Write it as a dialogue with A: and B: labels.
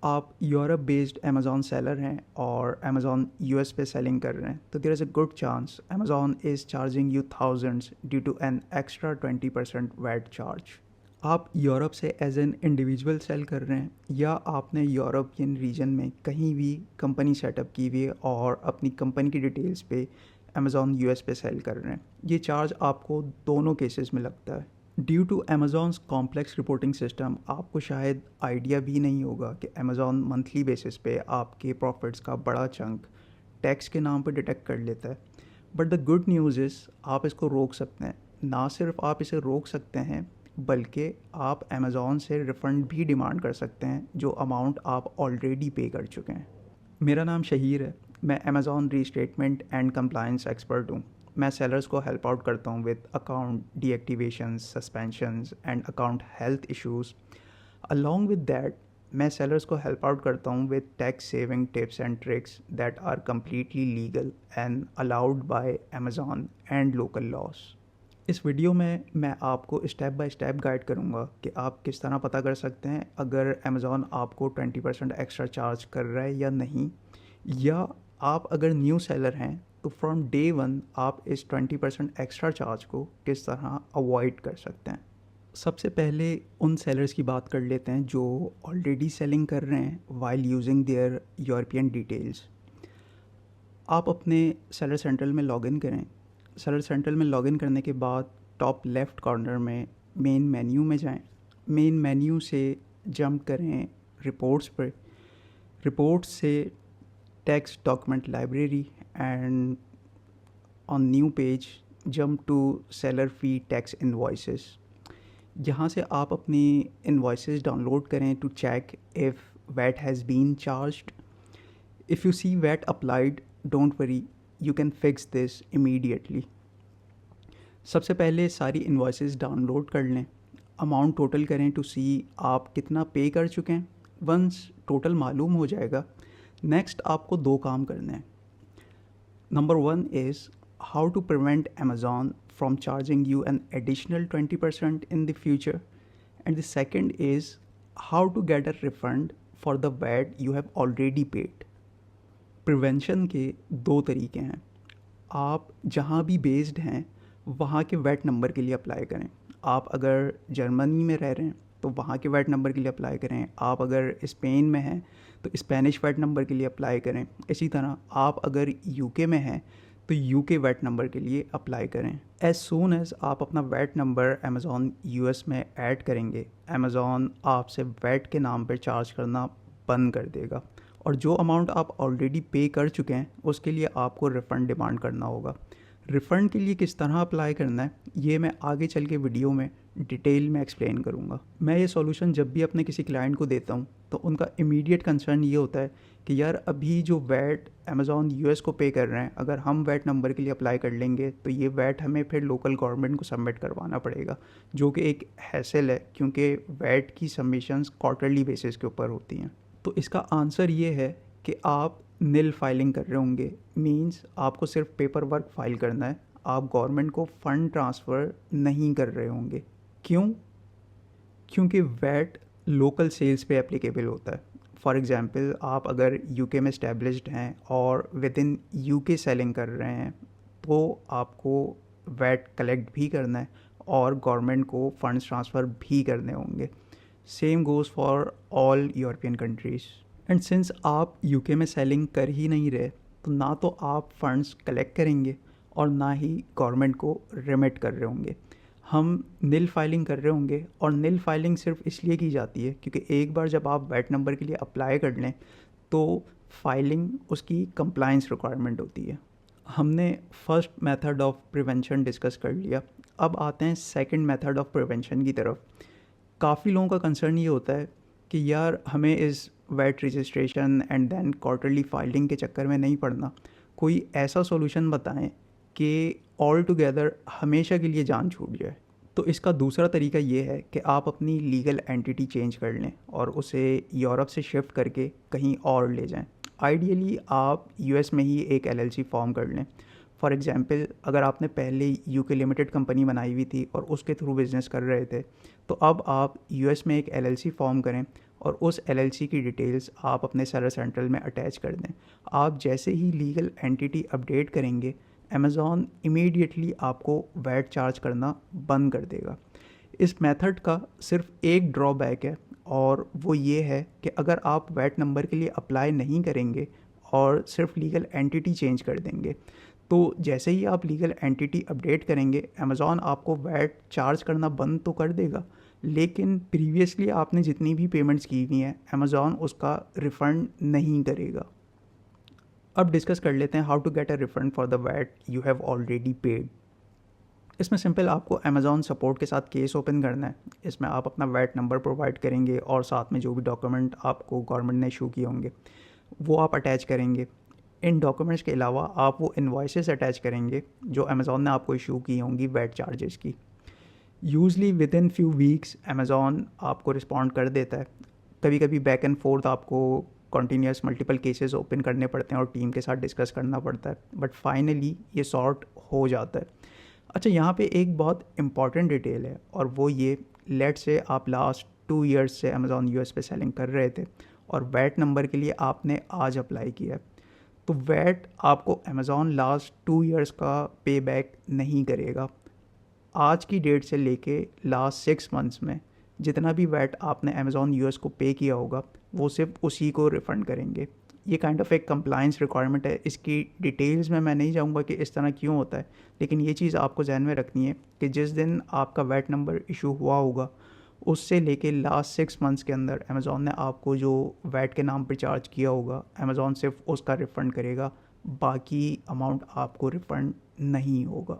A: आप Europe based Amazon seller हैं और अमेज़ॉन यूएस पे सेलिंग कर रहे हैं, तो there is a good chance Amazon is charging you thousands due to an extra 20% VAT charge. आप यूरोप से एज एन इंडिविजुअल सेल कर रहे हैं या आपने यूरोपियन रीजन में कहीं भी कंपनी सेटअप की हुई है और अपनी कंपनी की डिटेल्स पे अमेज़ॉन यूएस पे सेल कर रहे हैं, ये चार्ज आपको दोनों केसेस में लगता है। Due to Amazon's complex reporting system आपको शायद आइडिया भी नहीं होगा कि अमेज़ॉन मंथली बेसिस पे आपके प्रॉफिट्स का बड़ा चंक टैक्स के नाम पे डिटेक्ट कर लेता है। But the good news is आप इसको रोक सकते हैं। ना सिर्फ आप इसे रोक सकते हैं बल्कि आप अमेज़ॉन से रिफ़ंड भी डिमांड कर सकते हैं जो अमाउंट आप ऑलरेडी पे कर चुके हैं। मेरा नाम शहीर है। मैं Amazon reinstatement and compliance expert हूँ। मैं सेलर्स को हेल्प आउट करता हूँ with account deactivations, suspensions and account health issues. Along with that मैं सेलर्स को हेल्प आउट करता हूँ with tax saving tips and tricks that are completely legal and allowed by Amazon and local laws. इस video में मैं आपको step by step guide करूँगा कि आप किस तरह पता कर सकते हैं अगर अमेज़ॉन आपको 20% एक्स्ट्रा चार्ज कर रहा है या नहीं, या आप अगर न्यू सेलर हैं तो फ्रॉम डे वन आप इस 20% एक्स्ट्रा चार्ज को किस तरह अवॉइड कर सकते हैं। सबसे पहले उन सेलर्स की बात कर लेते हैं जो ऑलरेडी सेलिंग कर रहे हैं while using their European details. आप अपने सेलर सेंट्रल में लॉगिन करें। सेलर सेंट्रल में लॉगिन करने के बाद टॉप लेफ़्ट कॉर्नर में मेन मेन्यू में जाएं। मेन मेन्यू से जंप करें रिपोर्ट्स पर। रिपोर्ट्स से tax document library and on new page jump to seller fee tax invoices. यहाँ से आप अपनी इनवॉइसेस डाउनलोड करें to check if VAT has been charged. If you C VAT applied, don't worry, you can fix this immediately. सबसे पहले सारी invoices download कर लें, अमाउंट टोटल करें टू सी आप कितना पे कर चुके हैं। वंस टोटल मालूम हो जाएगा, नेक्स्ट आपको दो काम करने हैं। Number one is how to prevent Amazon from charging you an additional 20% in the future, and the second is how to get a refund for the VAT you have already paid. Prevention के दो तरीके हैं। आप जहाँ भी based हैं वहाँ के वैट नंबर के लिए अप्लाई करें। आप अगर जर्मनी में रह रहे हैं तो वहाँ के वैट नंबर के लिए अप्लाई करें। आप अगर स्पेन में हैं तो स्पेनिश वैट नंबर के लिए अप्लाई करें। इसी तरह आप अगर यूके में हैं तो यूके वैट नंबर के लिए अप्लाई करें। एज सून एज आप अपना वैट नंबर अमेज़ॉन यूएस में ऐड करेंगे, अमेज़ॉन आपसे वैट के नाम पर चार्ज करना बंद कर देगा और जो अमाउंट आप ऑलरेडी पे कर चुके हैं उसके लिए आपको रिफ़ंड डिमांड करना होगा। रिफ़ंड के लिए किस तरह अप्लाई करना है ये मैं आगे चल के वीडियो में डिटेल में एक्सप्लेन करूँगा। मैं ये सॉल्यूशन जब भी अपने किसी क्लाइंट को देता हूँ तो उनका इमीडिएट कंसर्न ये होता है कि यार अभी जो वैट अमेज़ॉन यूएस को पे कर रहे हैं, अगर हम वैट नंबर के लिए अप्लाई कर लेंगे तो ये वैट हमें फिर लोकल गवर्नमेंट को सबमिट करवाना पड़ेगा, जो कि एक हैसल है क्योंकि वैट की सबमिशंस क्वार्टरली बेसिस के ऊपर होती हैं। तो इसका आंसर ये है कि आप नील फाइलिंग कर रहे होंगे, मींस आपको सिर्फ पेपर वर्क फाइल करना है, आप गवर्नमेंट को फ़ंड ट्रांसफ़र नहीं कर रहे होंगे। क्यों? क्योंकि वैट लोकल सेल्स पे एप्लीकेबल होता है। फॉर एग्ज़ाम्पल आप अगर यूके में इस्टेब्लिश्ड हैं और विद इन यूके सेलिंग कर रहे हैं तो आपको वैट कलेक्ट भी करना है और गवर्नमेंट को फंड्स ट्रांसफ़र भी करने होंगे। Same goes for all European countries. And since आप यूके में सेलिंग कर ही नहीं रहे तो ना तो आप फंड्स कलेक्ट करेंगे और ना ही गवर्नमेंट को रिमिट कर रहे होंगे। हम नील फाइलिंग कर रहे होंगे और नील फाइलिंग सिर्फ इसलिए की जाती है क्योंकि एक बार जब आप वैट नंबर के लिए अप्लाई कर लें तो फाइलिंग उसकी कंप्लायंस रिक्वायरमेंट होती है। हमने first method of prevention discuss कर लिया, अब आते हैं सेकंड मेथड ऑफ प्रिवेंशन की तरफ। काफ़ी लोगों का कंसर्न ये होता है कि यार हमें इस VAT registration and then quarterly filing के चक्कर में नहीं पड़ना, कोई ऐसा सॉल्यूशन बताएं कि ऑल टुगेदर हमेशा के लिए जान छूट जाए। तो इसका दूसरा तरीका ये है कि आप अपनी लीगल एंटिटी चेंज कर लें और उसे यूरोप से शिफ्ट करके कहीं और ले जाएं। आइडियली आप यूएस में ही एक एलएलसी फॉर्म कर लें। फॉर एग्ज़ाम्पल अगर आपने पहले यूके लिमिटेड कंपनी बनाई हुई थी और उसके थ्रू बिज़नेस कर रहे थे तो अब आप यूएस में एक एलएलसी फॉर्म करें और उस LLC की डिटेल्स आप अपने सर्वर सेंट्रल में अटैच कर दें। आप जैसे ही लीगल एंटिटी अपडेट करेंगे, अमेज़ॉन इमीडिएटली आपको वैट चार्ज करना बंद कर देगा। इस मेथड का सिर्फ एक ड्रॉबैक है, और वो ये है कि अगर आप वैट नंबर के लिए अप्लाई नहीं करेंगे और सिर्फ लीगल एंटिटी चेंज कर देंगे, तो जैसे ही आप लीगल एंटिटी अपडेट करेंगे, अमेज़ॉन आपको वैट चार्ज करना बंद तो कर देगा, लेकिन प्रीवियसली आपने जितनी भी पेमेंट्स की हुई हैं, अमेज़ॉन उसका रिफ़ंड नहीं करेगा। अब डिस्कस कर लेते हैं how to get a refund for the VAT you have already paid. इसमें सिंपल आपको अमेज़ॉन सपोर्ट के साथ केस ओपन करना है। इसमें आप अपना वैट नंबर प्रोवाइड करेंगे और साथ में जो भी डॉक्यूमेंट आपको गवर्नमेंट ने इशू किए होंगे वो आप अटैच करेंगे। इन डॉक्यूमेंट्स के अलावा आप वो इन्वॉइसेस अटैच करेंगे जो अमेज़ॉन ने आपको इशू की होंगी वैट चार्जेस की। Usually with in few weeks Amazon आपको रिस्पॉन्ड कर देता है। कभी कभी बैक एंड फोर्थ आपको कॉन्टीन्यूस मल्टीपल केसेस ओपन करने पड़ते हैं और टीम के साथ डिस्कस करना पड़ता है, बट फाइनली ये सॉर्ट हो जाता है। अच्छा, यहाँ पे एक बहुत इंपॉर्टेंट डिटेल है, और वो ये, लेट से आप लास्ट 2 ईयर्स से अमेज़ॉन यूएस पे सेलिंग कर रहे थे और वैट नंबर के लिए आपने आज अप्लाई किया है, तो वैट आपको अमेज़ॉन लास्ट 2 ईयर्स का पे बैक नहीं करेगा। आज की डेट से लेके लास्ट 6 मंथ्स में जितना भी वैट आपने अमेज़ॉन यूएस को पे किया होगा वो सिर्फ उसी को रिफ़ंड करेंगे। ये काइंड ऑफ एक कंप्लाइंस रिक्वायरमेंट है। इसकी डिटेल्स में मैं नहीं जाऊंगा कि इस तरह क्यों होता है, लेकिन ये चीज़ आपको ध्यान में रखनी है कि जिस दिन आपका वैट नंबर इशू हुआ होगा उससे लेके लास्ट 6 मंथ्स के अंदर अमेज़ॉन ने आपको जो वैट के नाम पर चार्ज किया होगा, अमेज़ॉन सिर्फ उसका रिफ़ंड करेगा, बाकी अमाउंट आपको रिफ़ंड नहीं होगा।